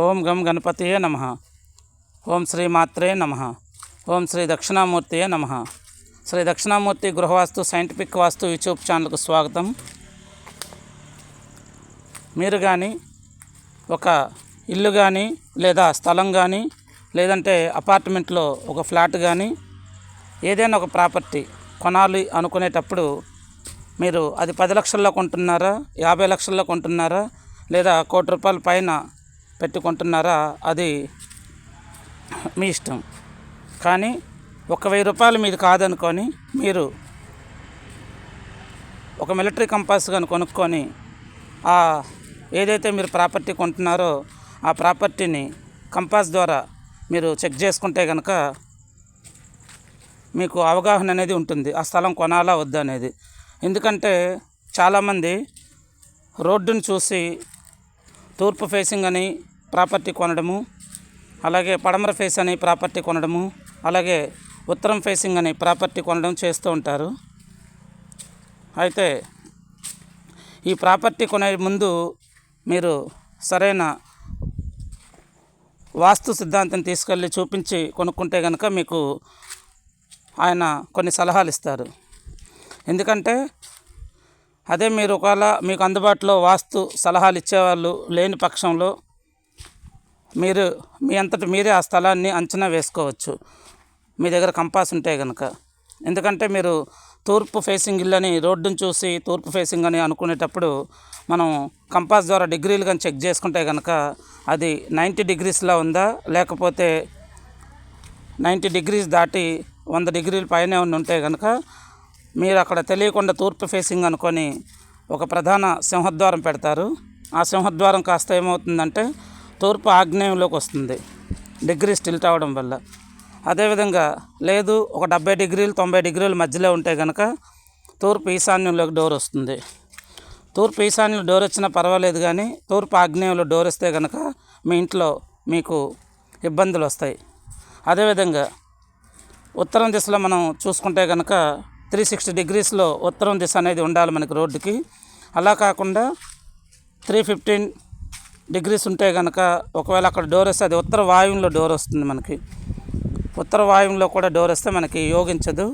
ఓం గం గణపతియే నమః. ఓం శ్రీ మాత్రే నమః. ఓం శ్రీ దక్షిణామూర్తియే నమః. శ్రీ దక్షిణామూర్తి గృహవాస్తు సైంటిఫిక్ వాస్తు యూట్యూబ్ ఛానల్కు స్వాగతం. మీరు కానీ ఒక ఇల్లు కానీ లేదా స్థలం కానీ లేదంటే అపార్ట్మెంట్లో ఒక ఫ్లాట్ కానీ ఏదైనా ఒక ప్రాపర్టీ కొనాలి అనుకునేటప్పుడు మీరు అది 10 లక్షల్లో కొంటున్నారా, 50 లక్షల్లో కొంటున్నారా, లేదా ₹1 కోటి పైన పెట్టుకుంటున్నారా, అది మీ ఇష్టం. కానీ ₹1,000 మీది కాదనుకొని మీరు ఒక మిలిటరీ కంపాస్ కానీ కొనుక్కొని ఏదైతే మీరు ప్రాపర్టీ కొంటున్నారో ఆ ప్రాపర్టీని కంపాస్ ద్వారా మీరు చెక్ చేసుకుంటే కనుక మీకు అవగాహన అనేది ఉంటుంది, ఆ స్థలం కొనాలా వద్దా అనేది. ఎందుకంటే చాలామంది రోడ్డును చూసి తూర్పు ఫేసింగ్ అని ప్రాపర్టీ కొనడము, అలాగే పడమర ఫేస్ అని ప్రాపర్టీ కొనడము, అలాగే ఉత్తరం ఫేసింగ్ అని ప్రాపర్టీ కొనడం చేస్తూ ఉంటారు. అయితే ఈ ప్రాపర్టీ కొనే ముందు మీరు సరైన వాస్తు సిద్ధాంతం తీసుకెళ్ళి చూపించి కొనుక్కుంటే కనుక మీకు ఆయన కొన్ని సలహాలు ఇస్తారు. ఎందుకంటే అదే మీరు ఒకవేళ మీకు అందుబాటులో వాస్తు సలహాలు ఇచ్చేవాళ్ళు లేని పక్షంలో మీరు మీ అంతటి మీరే ఆ స్థలాన్ని అంచనా వేసుకోవచ్చు, మీ దగ్గర కంపాస్ ఉంటే కనుక. ఎందుకంటే మీరు తూర్పు ఫేసింగ్ ఇల్లు అని రోడ్డును చూసి తూర్పు ఫేసింగ్ అని అనుకునేటప్పుడు మనం కంపాస్ ద్వారా డిగ్రీలు కానీ చెక్ చేసుకుంటే కనుక అది 90 డిగ్రీస్లో ఉందా, లేకపోతే 90 డిగ్రీస్ దాటి 100 డిగ్రీల పైనే ఉంటే కనుక మీరు అక్కడ తెలియకుండా తూర్పు ఫేసింగ్ అనుకొని ఒక ప్రధాన సింహద్వారం పెడతారు. ఆ సింహద్వారం కాస్త ఏమవుతుందంటే తూర్పు ఆగ్నేయంలోకి వస్తుంది, డిగ్రీస్ టిల్ట్ అవ్వడం వల్ల. అదేవిధంగా లేదు ఒక 70 డిగ్రీలు 90 డిగ్రీల మధ్యలో ఉంటే కనుక తూర్పు ఈశాన్యంలోకి డోర్ వస్తుంది. తూర్పు ఈశాన్యంలో డోర్ వచ్చినా పర్వాలేదు, కానీ తూర్పు ఆగ్నేయంలో డోర్ వస్తే కనుక మీ ఇంట్లో మీకు ఇబ్బందులు వస్తాయి. అదేవిధంగా ఉత్తరం దిశలో మనం చూసుకుంటే కనుక 360 డిగ్రీస్లో ఉత్తరం దిశ అనేది ఉండాలి మనకి రోడ్డుకి. అలా కాకుండా 315 డిగ్రీస్ ఉంటే కనుక ఒకవేళ అక్కడ డోర్ వస్తే అది ఉత్తర వాయువులో డోర్ వస్తుంది మనకి. ఉత్తర వాయువులో కూడా డోర్ వస్తే మనకి యోగించదు,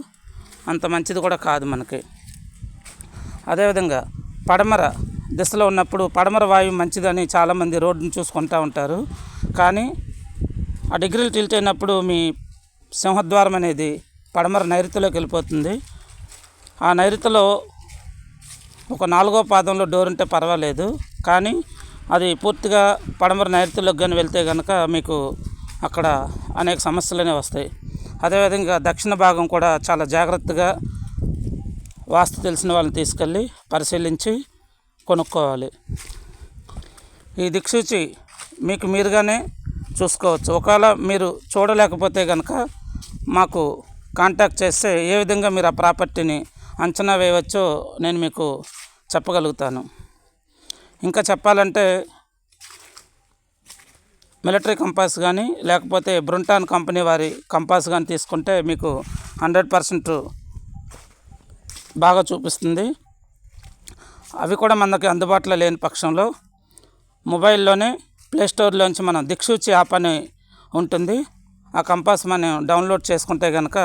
అంత మంచిది కూడా కాదు మనకి. అదేవిధంగా పడమర దిశలో ఉన్నప్పుడు పడమర వాయువు మంచిదని చాలామంది రోడ్డును చూసుకుంటూ ఉంటారు. కానీ ఆ డిగ్రీలు టిల్ట్ అయినప్పుడు మీ సింహద్వారం అనేది పడమర నైరుతిలోకి వెళ్ళిపోతుంది. ఆ నైరుతిలో ఒక 4వ పాదంలో డోర్ ఉంటే పర్వాలేదు, కానీ అది పూర్తిగా పడమర నైరుతిలోకి కానీ వెళ్తే కనుక మీకు అక్కడ అనేక సమస్యలనే వస్తాయి. అదేవిధంగా దక్షిణ భాగం కూడా చాలా జాగ్రత్తగా వాస్తు తెలిసిన వాళ్ళని తీసుకెళ్ళి పరిశీలించి కొనుక్కోవాలి. ఈ దిక్సూచి మీకు మీరుగానే చూసుకోవచ్చు. ఒకవేళ మీరు చూడలేకపోతే కనుక మాకు కాంటాక్ట్ చేస్తే ఏ విధంగా మీరు ఆ ప్రాపర్టీని అంచనా వేయవచ్చో నేను మీకు చెప్పగలుగుతాను. ఇంకా చెప్పాలంటే మిలిటరీ కంపాస్ కానీ లేకపోతే బ్రుంటాన్ కంపెనీ వారి కంపాస్ కానీ తీసుకుంటే మీకు 100% బాగా చూపిస్తుంది. అవి కూడా మనకి అందుబాటులో లేని పక్షంలో మొబైల్లోనే ప్లేస్టోర్లోంచి మనం దిక్సూచి యాప్ అని ఉంటుంది, ఆ కంపాస్ మనం డౌన్లోడ్ చేసుకుంటే కనుక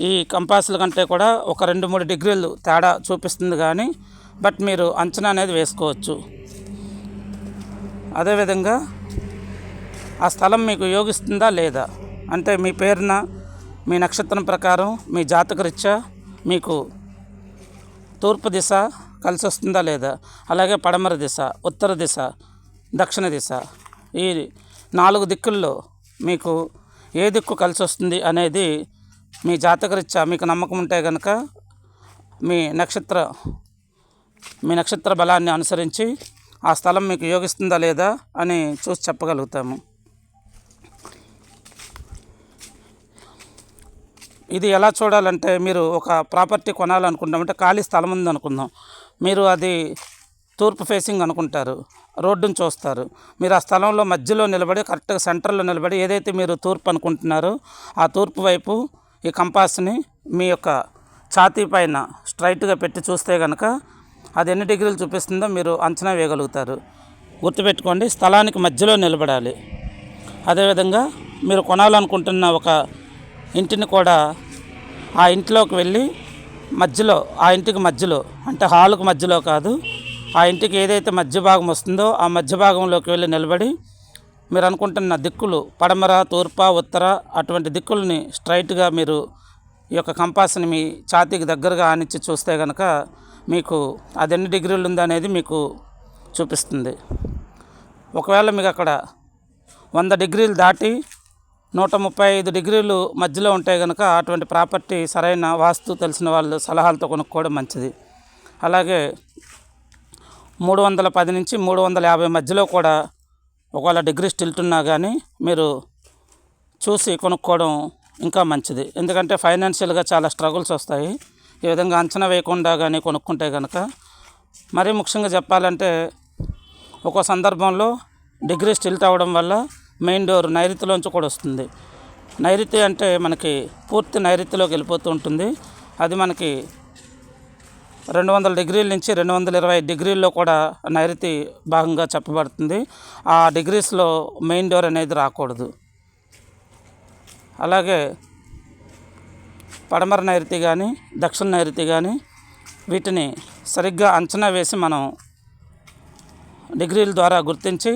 ఈ కంపాస్ల కంటే కూడా ఒక 2-3 డిగ్రీలు తేడా చూపిస్తుంది, కానీ బట్ మీరు అంచనా అనేది వేసుకోవచ్చు. అదేవిధంగా ఆ స్థలం మీకు యోగిస్తుందా లేదా, అంటే మీ పేరున మీ నక్షత్రం ప్రకారం మీ జాతకరీత్యా మీకు తూర్పు దిశ కలిసి వస్తుందా లేదా, అలాగే పడమర దిశ, ఉత్తర దిశ, దక్షిణ దిశ, ఈ 4 దిక్కుల్లో మీకు ఏ దిక్కు కలిసి వస్తుంది అనేది మీ జాతకరీత్యా మీకు నమ్మకం ఉంటే కనుక మీ నక్షత్ర బలాన్ని అనుసరించి ఆ స్థలం మీకు యోగిస్తుందా లేదా అని చూసి చెప్పగలుగుతాము. ఇది ఎలా చూడాలంటే, మీరు ఒక ప్రాపర్టీ కొనాలనుకుంటామంటే ఖాళీ స్థలం ఉంది అనుకుందాం, మీరు అది తూర్పు ఫేసింగ్ అనుకుంటారు, రోడ్డును చూస్తారు. మీరు ఆ స్థలంలో మధ్యలో నిలబడి కరెక్ట్గా సెంటర్లో నిలబడి ఏదైతే మీరు తూర్పు అనుకుంటున్నారో ఆ తూర్పు వైపు ఈ కంపాస్ని మీ యొక్క ఛాతీ పైన స్ట్రైట్గా పెట్టి చూస్తే కనుక అది ఎన్ని డిగ్రీలు చూపిస్తుందో మీరు అంచనా వేయగలుగుతారు. గుర్తుపెట్టుకోండి, స్థలానికి మధ్యలో నిలబడాలి. అదేవిధంగా మీరు కొనాలనుకుంటున్న ఒక ఇంటిని కూడా ఆ ఇంట్లోకి వెళ్ళి మధ్యలో, ఆ ఇంటికి మధ్యలో అంటే హాలుకు మధ్యలో కాదు, ఆ ఇంటికి ఏదైతే మధ్య భాగం వస్తుందో ఆ మధ్య భాగంలోకి వెళ్ళి నిలబడి మీరు అనుకుంటున్న దిక్కులు పడమర, తూర్ప, ఉత్తర అటువంటి దిక్కుల్ని స్ట్రైట్గా మీరు ఈ యొక్క కంపాస్ని మీ ఛాతీకి దగ్గరగా ఆనిచ్చి చూస్తే కనుక మీకు అది ఎన్ని డిగ్రీలు ఉందనేది మీకు చూపిస్తుంది. ఒకవేళ మీకు అక్కడ 100 డిగ్రీలు దాటి 135 డిగ్రీలు మధ్యలో ఉంటే కనుక అటువంటి ప్రాపర్టీ సరైన వాస్తు తెలిసిన వాళ్ళు సలహాలతో కొనుక్కోవడం మంచిది. అలాగే 310 నుంచి 350 మధ్యలో కూడా ఒకవేళ డిగ్రీ స్టిల్ట్ ఉన్నా కానీ మీరు చూసి కొనుక్కోవడం ఇంకా మంచిది. ఎందుకంటే ఫైనాన్షియల్గా చాలా స్ట్రగుల్స్ వస్తాయి ఈ విధంగా అంచనా వేయకుండా కానీ కొనుక్కుంటే కనుక. మరీ ముఖ్యంగా చెప్పాలంటే ఒక్కో సందర్భంలో డిగ్రీ స్టిల్ట్ అవ్వడం వల్ల మెయిన్ డోర్ నైరుతిలోంచి కూడా వస్తుంది. నైరుతి అంటే మనకి పూర్తి నైరుతిలోకి వెళ్ళిపోతూ ఉంటుంది. అది మనకి 200 డిగ్రీల నుంచి 220 డిగ్రీల్లో కూడా నైరుతి భాగంగా చెప్పబడుతుంది. ఆ డిగ్రీస్లో మెయిన్ డోర్ అనేది రాకూడదు. అలాగే పడమర నైరుతి కానీ దక్షిణ నైరుతి కానీ వీటిని సరిగ్గా అంచనా వేసి మనం డిగ్రీల ద్వారా గుర్తించి,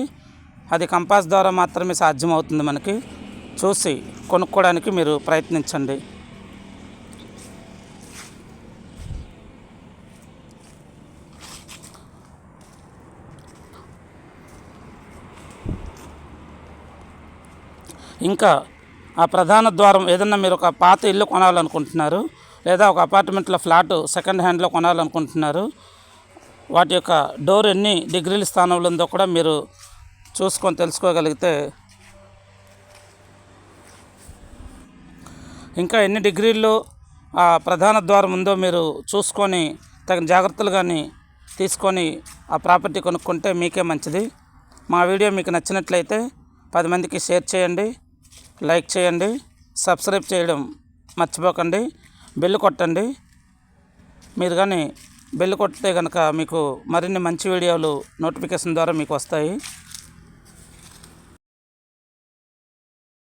అది కంపాస్ ద్వారా మాత్రమే సాధ్యమవుతుంది మనకి, చూసి కొనుక్కోవడానికి మీరు ప్రయత్నించండి. ఇంకా ఆ ప్రధాన ద్వారం ఏదన్నా మీరు ఒక పాత ఇల్లు కొనాలనుకుంటున్నారు, లేదా ఒక అపార్ట్మెంట్లో ఫ్లాట్ సెకండ్ హ్యాండ్లో కొనాలనుకుంటున్నారు, వాటి యొక్క డోర్ ఎన్ని డిగ్రీల స్థానంలో ఉందో కూడా మీరు చూసుకొని తెలుసుకోగలిగితే, ఇంకా ఎన్ని డిగ్రీల్లో ఆ ప్రధాన ద్వారం ఉందో మీరు చూసుకొని తగిన జాగ్రత్తలు కానీ తీసుకొని ఆ ప్రాపర్టీ కొనుక్కుంటే మీకే మంచిది. మా వీడియో మీకు నచ్చినట్లయితే 10 మందికి షేర్ చేయండి, లైక్ చేయండి, సబ్స్క్రైబ్ చేయడం మర్చిపోకండి, బెల్ కొట్టండి. మీరు కానీ బెల్ కొడితే కనుక మీకు మరిన్ని మంచి వీడియోలు నోటిఫికేషన్ ద్వారా మీకు వస్తాయి.